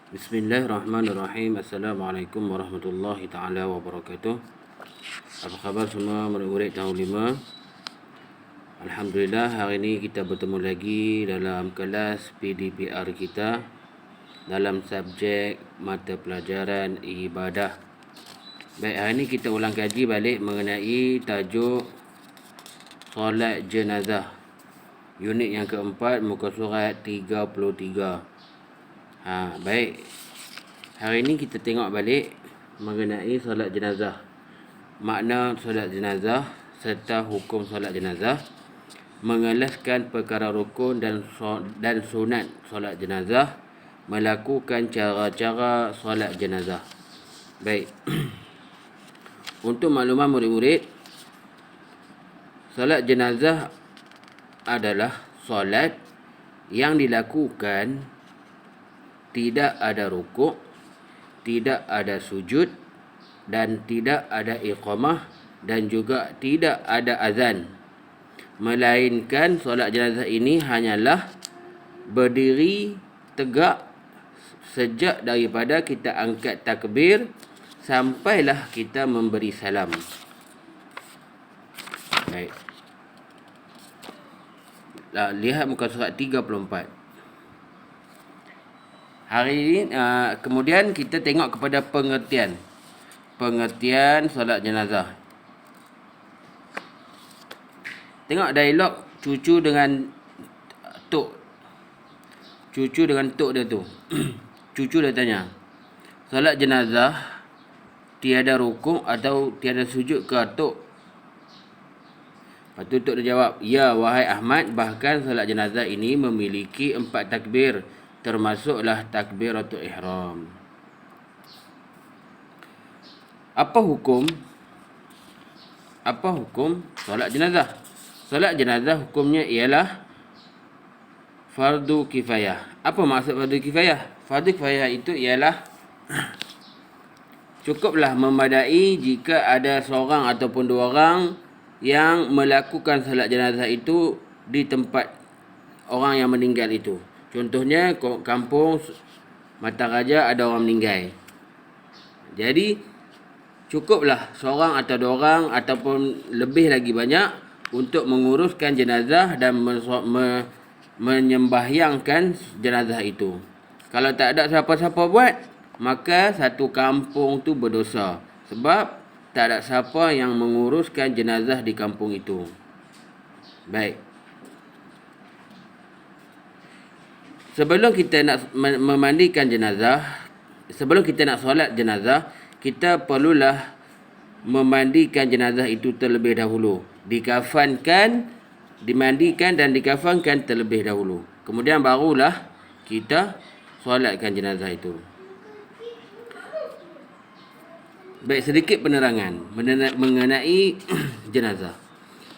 Bismillahirrahmanirrahim. Assalamualaikum warahmatullahi taala wabarakatuh. Apa khabar semua murid-murid tahun 5? Alhamdulillah, hari ini kita bertemu lagi dalam kelas PDPR kita dalam subjek mata pelajaran ibadah. Baik, hari ini kita ulang kaji balik mengenai tajuk solat jenazah. Unit yang keempat, muka surat 33. Baik. Hari ini kita tengok balik mengenai solat jenazah. Makna solat jenazah serta hukum solat jenazah, mengelaskan perkara rukun dan sunat solat jenazah, melakukan cara-cara solat jenazah. Baik. Untuk makluman murid-murid, solat jenazah adalah solat yang dilakukan tidak ada rukuk, tidak ada sujud, dan tidak ada iqamah, dan juga tidak ada azan. Melainkan solat jenazah ini hanyalah berdiri tegak sejak daripada kita angkat takbir sampailah kita memberi salam. Baik. Lihat muka surat 34. Hari ini kemudian kita tengok kepada pengertian solat jenazah. Tengok dialog cucu dengan tok. Cucu dengan tok dia tu. Cucu dia tanya, solat jenazah tiada rukuk atau tiada sujud ke tok? Lepas tu tok dia jawab, ya wahai Ahmad, bahkan solat jenazah ini memiliki 4 takbir, termasuklah takbiratul ihram. Apa hukum solat jenazah? Solat jenazah hukumnya ialah fardu kifayah. Apa maksud fardu kifayah? Fardu kifayah itu ialah cukuplah memadai jika ada seorang ataupun 2 orang yang melakukan solat jenazah itu di tempat orang yang meninggal itu. Contohnya kampung Mata Raja ada orang meninggal. Jadi cukuplah seorang atau 2 orang ataupun lebih lagi banyak untuk menguruskan jenazah dan menyembahyangkan jenazah itu. Kalau tak ada siapa-siapa buat, maka satu kampung tu berdosa, sebab tak ada siapa yang menguruskan jenazah di kampung itu. Baik. Sebelum kita nak memandikan jenazah, sebelum kita nak solat jenazah, kita perlulah memandikan jenazah itu terlebih dahulu. Dimandikan dan dikafankan terlebih dahulu. Kemudian barulah kita solatkan jenazah itu. Baik, sedikit penerangan mengenai jenazah.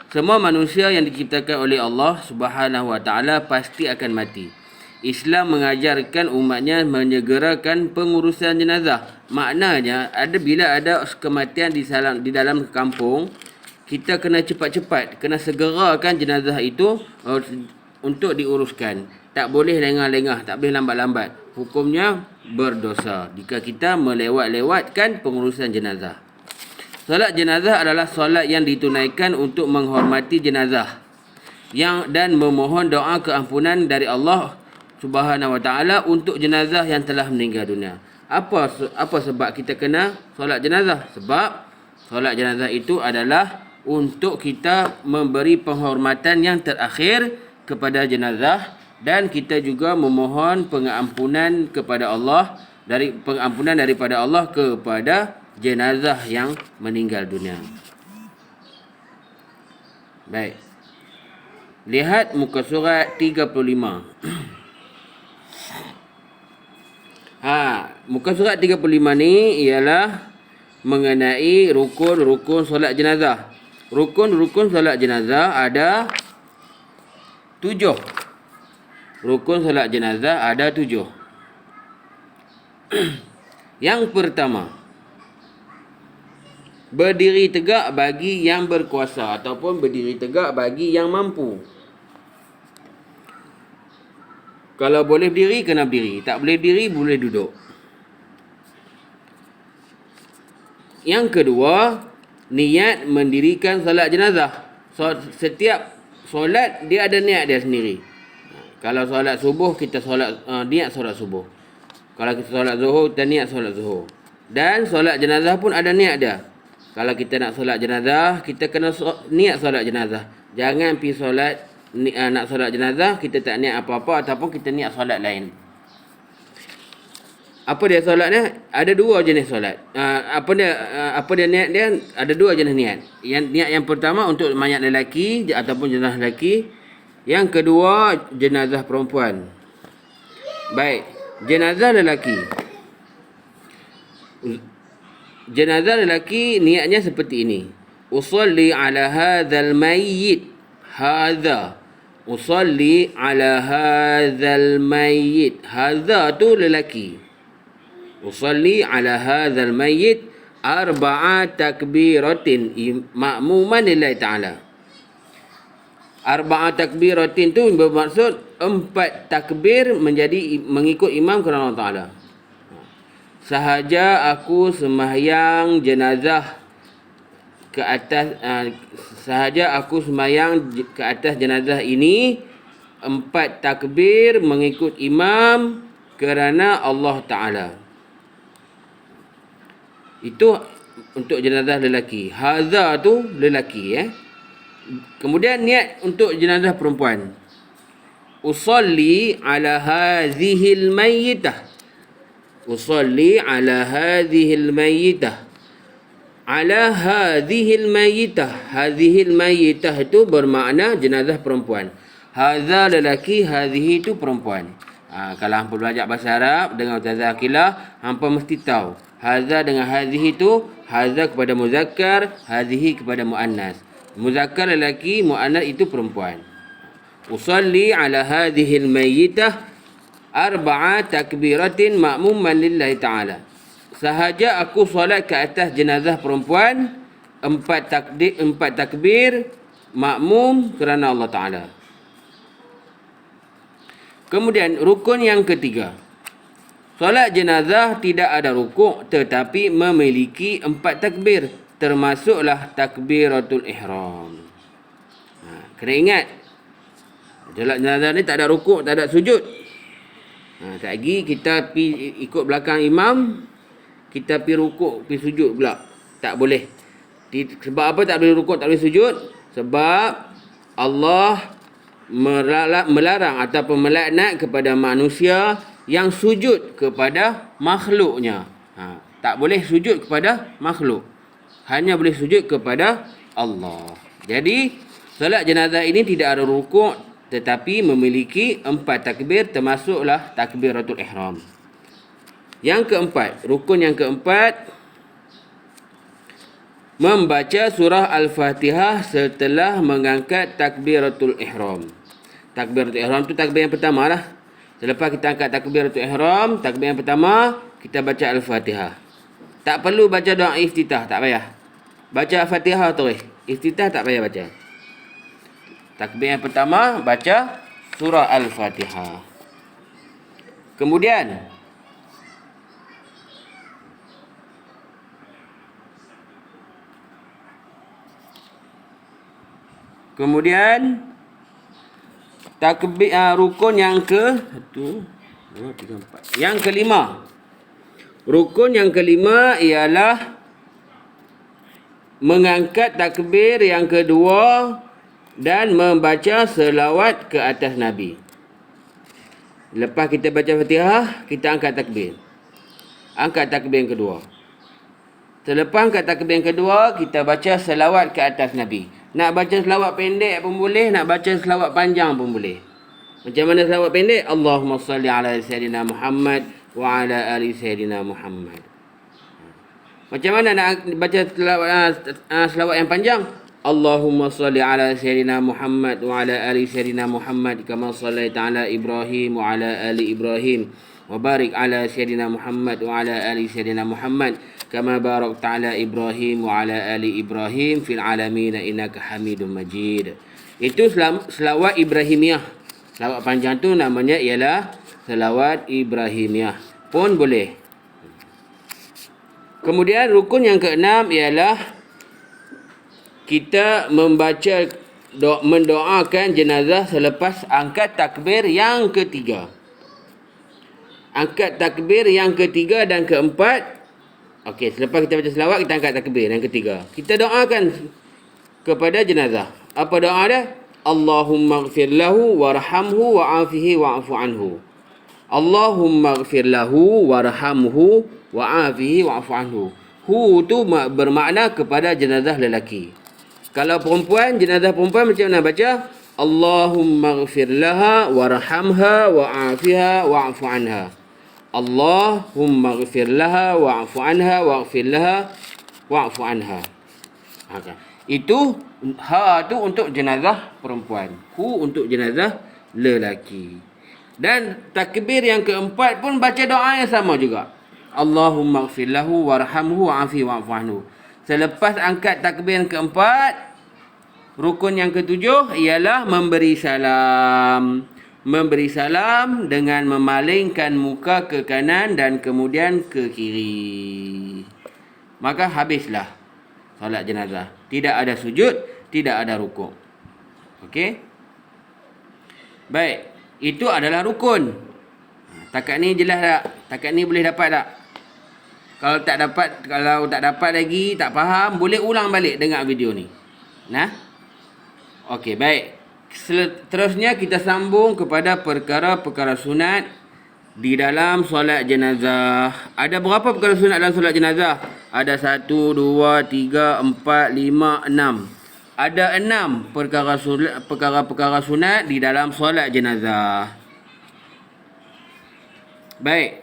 Semua manusia yang diciptakan oleh Allah Subhanahu Wa Taala pasti akan mati. Islam mengajarkan umatnya menyegerakan pengurusan jenazah. Maknanya bila ada kematian di dalam kampung, kita kena cepat-cepat, kena segerakan jenazah itu untuk diuruskan. Tak boleh lengah-lengah, tak boleh lambat-lambat. Hukumnya berdosa jika kita melewat-lewatkan pengurusan jenazah. Solat jenazah adalah solat yang ditunaikan untuk menghormati jenazah dan memohon doa keampunan dari Allah Subhanahu Wa Taala untuk jenazah yang telah meninggal dunia. Apa sebab kita kena solat jenazah? Sebab solat jenazah itu adalah untuk kita memberi penghormatan yang terakhir kepada jenazah, dan kita juga memohon pengampunan daripada Allah kepada jenazah yang meninggal dunia. Baik. Lihat muka surat 35. Muka surat 35 ni ialah mengenai rukun-rukun solat jenazah. Rukun-rukun solat jenazah ada 7. Rukun solat jenazah ada 7. Yang pertama, berdiri tegak bagi yang berkuasa ataupun berdiri tegak bagi yang mampu. Kalau boleh berdiri, kena berdiri. Tak boleh berdiri, boleh duduk. Yang kedua, niat mendirikan solat jenazah. Setiap solat, dia ada niat dia sendiri. Kalau solat subuh, kita niat solat subuh. Kalau kita solat zuhur, kita niat solat zuhur. Dan solat jenazah pun ada niat dia. Kalau kita nak solat jenazah, kita kena niat solat jenazah. Jangan pergi solat, nak solat jenazah, kita tak niat apa-apa ataupun kita niat solat lain. Apa dia solat ni? Ada dua jenis solat. Apa dia niat dia? Ada dua jenis niat. Niat yang pertama untuk mayat lelaki ataupun jenazah lelaki. Yang kedua jenazah perempuan. Baik, jenazah lelaki. Jenazah lelaki niatnya seperti ini. Usalli ala hadzal mayyit. Hadza. Usalli ala hadzal mayyit. Hadza tu lelaki. Usalli ala hadzal mayyit arba'a takbiratin ma'muman lillahi ta'ala. Arba'a takbiratin tu bermaksud 4 takbir mengikut imam kerana Allah Ta'ala. Sahaja aku sembahyang jenazah ke atas jenazah ini 4 takbir mengikut imam kerana Allah Ta'ala. Itu untuk jenazah lelaki. Hadza tu lelaki. Kemudian niat untuk jenazah perempuan. Usalli ala hadhil mayyitah. Usalli ala hadhil mayyitah. Ala hadhil mayyitah. Hadhil mayyitah itu bermakna jenazah perempuan. Hadza lelaki, hadhihi itu perempuan. Kalau hampa belajar bahasa Arab dengan Ustazah Aqilah, hampa mesti tahu. Hadza dengan hadhihi itu, hadza kepada muzakkar, hadhihi kepada muannas. Muzakkar lelaki, muannas itu perempuan. Usalli ala hadhil mayyitah arba'a takbiratin ma'muman lillahi ta'ala. Sahaja aku solat ke atas jenazah perempuan 4 takbir makmum kerana Allah Ta'ala. Kemudian rukun yang ketiga. Solat jenazah tidak ada rukuk tetapi memiliki 4 takbir. Termasuklah takbiratul ihram. Kena ingat. Solat jenazah ni tak ada rukuk, tak ada sujud. Tak lagi kita pergi ikut belakang imam, kita pergi rukuk, pergi sujud pula. Tak boleh. Sebab apa tak boleh rukuk, tak boleh sujud? Sebab Allah melarang ataupun melaknat kepada manusia yang sujud kepada makhluknya. Tak boleh sujud kepada makhluk. Hanya boleh sujud kepada Allah. Jadi, solat jenazah ini tidak ada rukuk tetapi memiliki 4 takbir, termasuklah takbiratul ihram. Yang keempat, rukun yang keempat, membaca surah Al-Fatihah setelah mengangkat takbiratul ihram. Takbiratul ihram itu takbir yang pertama lah. Selepas kita angkat takbiratul ihram, takbir yang pertama, kita baca Al-Fatihah. Tak perlu baca doa iftitah, tak payah. Baca Al-Fatihah terus. Iftitah tak payah baca. Takbir yang pertama, baca surah Al-Fatihah. Kemudian takbir rukun yang ke 1 2 3 4. Yang kelima. Rukun yang kelima ialah mengangkat takbir yang kedua dan membaca selawat ke atas Nabi. Lepas kita baca Fatihah, kita angkat takbir. Angkat takbir yang kedua. Selepas angkat takbir yang kedua, kita baca selawat ke atas Nabi. Nak baca selawat pendek pun boleh, nak baca selawat panjang pun boleh. Macam mana selawat pendek? Allahumma salli ala Sayyidina Muhammad wa ala ali Sayyidina Muhammad. Macam mana nak baca selawat yang panjang? Allahumma salli ala Sayyidina Muhammad wa ala ali Sayyidina Muhammad kama sallaita ala Ibrahim wa ala ali Ibrahim wa barik ala Sayyidina Muhammad wa ala ali Sayyidina Muhammad kama barakta ala Ibrahim wa ala ali Ibrahim fil alamin innaka Hamidum Majid. Itu selawat Ibrahimiyah. Selawat panjang tu namanya ialah selawat Ibrahimiyah. Pun boleh. Kemudian rukun yang keenam ialah kita mendoakan jenazah selepas angkat takbir yang ketiga. Angkat takbir yang ketiga dan keempat. Okey, selepas kita baca selawat, kita angkat takbir yang ketiga. Kita doakan kepada jenazah. Apa doa dia? Allahumma ighfir lahu warhamhu wa'afihi wa'fu anhu. Allahumma ighfir lahu warhamhu wa'afihi wa'fu anhu. Hu tu bermakna kepada jenazah lelaki. Kalau perempuan, jenazah perempuan macam mana baca? Allahumma ighfir laha warhamha wa'afiha wa'fu anha. Allahumma ighfir laha wa'fu anha wa'ghfir laha wa'fu anha. Itu ha tu untuk jenazah perempuan, hu untuk jenazah lelaki. Dan takbir yang keempat pun baca doa yang sama juga. Allahumma ighfir lahu warhamhu wa'afihi wa'fu anhu. Selepas angkat takbir yang keempat, rukun yang ketujuh ialah memberi salam. Memberi salam dengan memalingkan muka ke kanan dan kemudian ke kiri. Maka habislah solat jenazah. Tidak ada sujud, tidak ada rukuk. Okey? Baik, itu adalah rukun. Takat ni jelas tak? Takat ni boleh dapat tak? Kalau tak dapat lagi, tak faham, boleh ulang balik dengar video ni. Nah? Okey, baik. Seterusnya kita sambung kepada perkara-perkara sunat di dalam solat jenazah. Ada berapa perkara sunat dalam solat jenazah? Ada 1, 2, 3, 4, 5, 6. Ada 6 perkara-perkara sunat di dalam solat jenazah. Baik.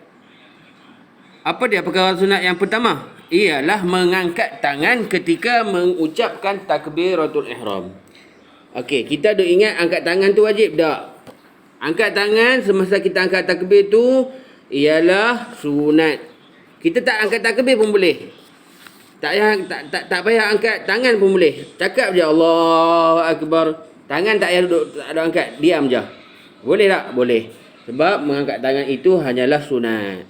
Apa dia perkara sunat yang pertama? Ialah mengangkat tangan ketika mengucapkan takbiratul ihram. Okey, kita duk ingat angkat tangan tu wajib tak? Angkat tangan semasa kita angkat takbir tu ialah sunat. Kita tak angkat takbir pun boleh. Tak payah angkat tangan pun boleh. Cakap je Allahu Akbar. Tangan tak payah duduk, tak ada angkat. Diam je. Boleh tak? Boleh. Sebab mengangkat tangan itu hanyalah sunat.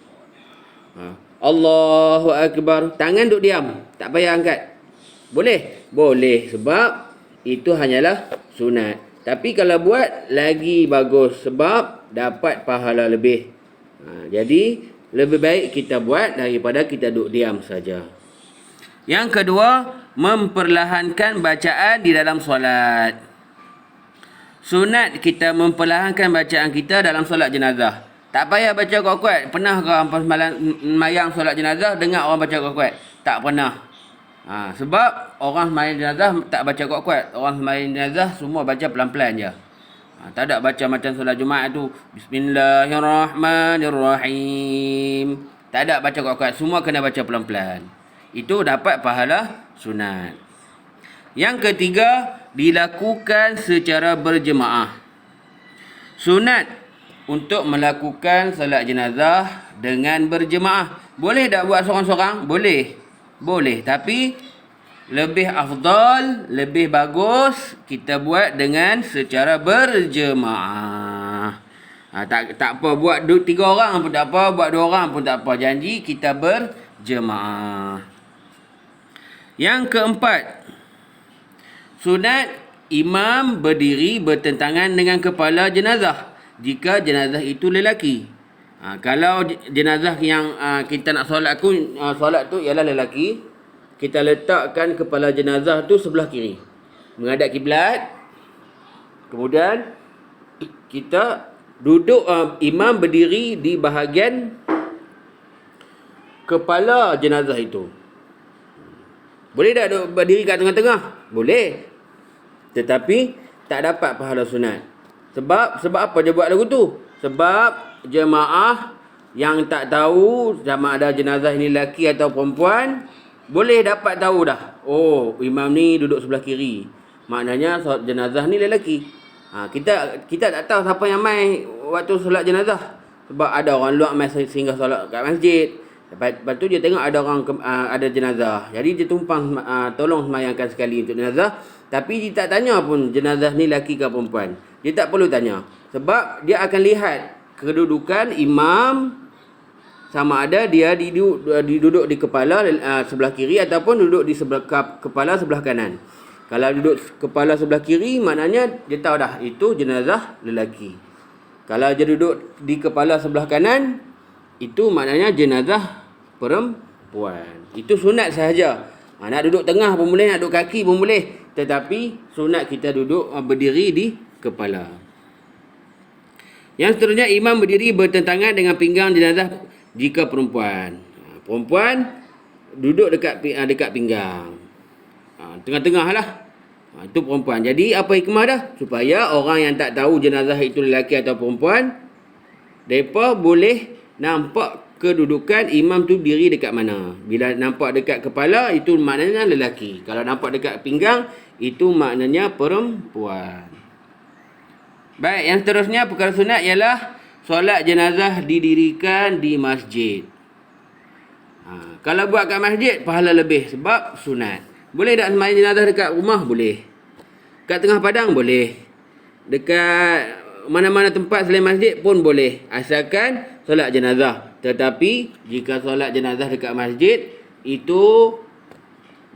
Allahu Akbar. Tangan duduk diam. Tak payah angkat. Boleh? Boleh. Sebab itu hanyalah sunat. Tapi kalau buat lagi bagus sebab dapat pahala lebih. Jadi lebih baik kita buat daripada kita duduk diam saja. Yang kedua, memperlahankan bacaan di dalam solat. Sunat kita memperlahankan bacaan kita dalam solat jenazah. Tak payah baca kuat-kuat. Pernah ke hampa sembahyang solat jenazah dengar orang baca kuat-kuat? Tak pernah. Sebab orang sembahyang jenazah tak baca kuat-kuat. Orang sembahyang jenazah semua baca pelan-pelan je. Tak ada baca macam solat Jumaat tu Bismillahirrahmanirrahim. Tak ada baca kuat-kuat. Semua kena baca pelan-pelan. Itu dapat pahala sunat. Yang ketiga, dilakukan secara berjemaah. Sunat untuk melakukan solat jenazah dengan berjemaah. Boleh tak buat seorang-seorang? Boleh. Boleh, tapi lebih afdal, lebih bagus kita buat dengan secara berjemaah. Tak apa buat 3 orang pun tak apa, buat 2 orang pun tak apa. Janji kita berjemaah. Yang keempat, sunat imam berdiri bertentangan dengan kepala jenazah jika jenazah itu lelaki. Kalau jenazah yang kita nak solat tu ialah lelaki, kita letakkan kepala jenazah tu sebelah kiri, menghadap kiblat. Kemudian kita duduk, imam berdiri di bahagian kepala jenazah itu. Boleh tak duduk berdiri kat tengah-tengah? Boleh. Tetapi tak dapat pahala sunat. Sebab apa dia buat lagu tu? Sebab jemaah yang tak tahu sama ada jenazah ini lelaki atau perempuan boleh dapat tahu dah. Oh, imam ni duduk sebelah kiri. Maknanya jenazah ni lelaki. Kita tak tahu siapa yang mai waktu solat jenazah. Sebab ada orang luar mai singgah solat kat masjid. Lepas tu dia tengok ada orang ada jenazah. Jadi dia tumpang tolong semayangkan sekali untuk jenazah. Tapi dia tak tanya pun jenazah ni lelaki ke perempuan. Dia tak perlu tanya. Sebab dia akan lihat kedudukan imam, sama ada dia duduk di kepala sebelah kiri ataupun duduk di sebelah kepala sebelah kanan. Kalau duduk kepala sebelah kiri, maknanya dia tahu dah itu jenazah lelaki. Kalau dia duduk di kepala sebelah kanan, itu maknanya jenazah perempuan. Itu sunat sahaja. Nak duduk tengah pun boleh, nak duduk kaki pun boleh. Tetapi sunat kita duduk berdiri di kepala. Yang seterusnya, imam berdiri bertentangan dengan pinggang jenazah jika perempuan. Perempuan duduk dekat pinggang. Tengah-tengah lah. Itu perempuan. Jadi apa hikmah dah? Supaya orang yang tak tahu jenazah itu lelaki atau perempuan, mereka boleh nampak kedudukan imam tu diri dekat mana. Bila nampak dekat kepala, itu maknanya lelaki. Kalau nampak dekat pinggang, itu maknanya perempuan. Baik, yang seterusnya perkara sunat ialah solat jenazah didirikan di masjid. Kalau buat kat masjid, pahala lebih sebab sunat. Boleh tak sembahyang jenazah dekat rumah? Boleh. Kat tengah padang? Boleh. Dekat mana-mana tempat selain masjid pun boleh. Asalkan solat jenazah. Tetapi jika solat jenazah dekat masjid, itu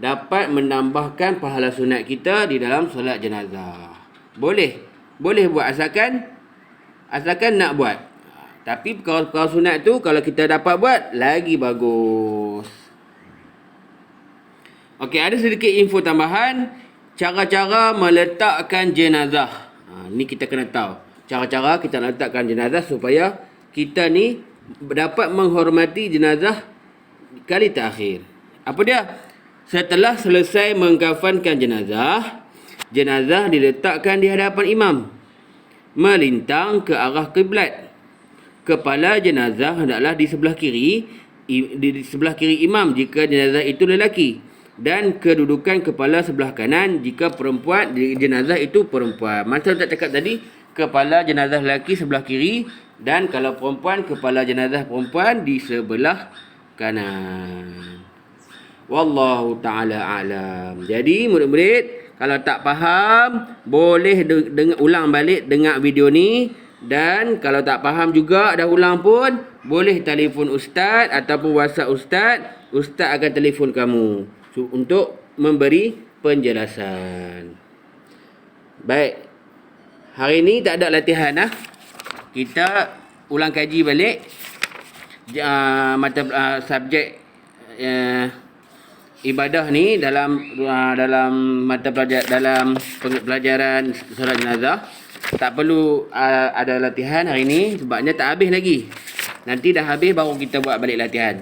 dapat menambahkan pahala sunat kita di dalam solat jenazah. Boleh. Boleh buat asalkan nak buat. Tapi perkara sunat tu kalau kita dapat buat, lagi bagus. Okey, ada sedikit info tambahan. Cara-cara meletakkan jenazah. Ni kita kena tahu. Cara-cara kita letakkan jenazah supaya kita ni dapat menghormati jenazah kali terakhir. Apa dia? Setelah selesai mengkafankan jenazah, jenazah diletakkan di hadapan imam, melintang ke arah kiblat. Kepala jenazah hendaklah di sebelah kiri, imam jika jenazah itu lelaki, dan kedudukan kepala sebelah kanan jika perempuan, jenazah itu perempuan. Macam tak cakap tadi, kepala jenazah lelaki sebelah kiri, dan kalau perempuan, kepala jenazah perempuan di sebelah kanan. Wallahu ta'ala alam. Jadi murid-murid, kalau tak faham, boleh ulang balik dengar video ni. Dan kalau tak faham juga dah ulang pun, boleh telefon ustaz ataupun WhatsApp ustaz. Ustaz akan telefon kamu untuk memberi penjelasan. Baik. Hari ni tak ada latihan lah. Kita ulang kaji balik subjek ibadah ni dalam mata pelajaran, dalam pelajaran solat jenazah. Tak perlu ada latihan hari ni sebabnya tak habis lagi. Nanti dah habis baru kita buat balik latihan.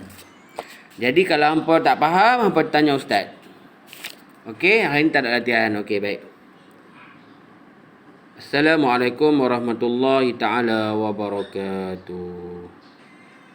Jadi kalau hampa tak faham, hampa tanya ustaz. Okey, hari ni tak ada latihan. Okey, baik. Assalamualaikum warahmatullahi taala wabarakatuh.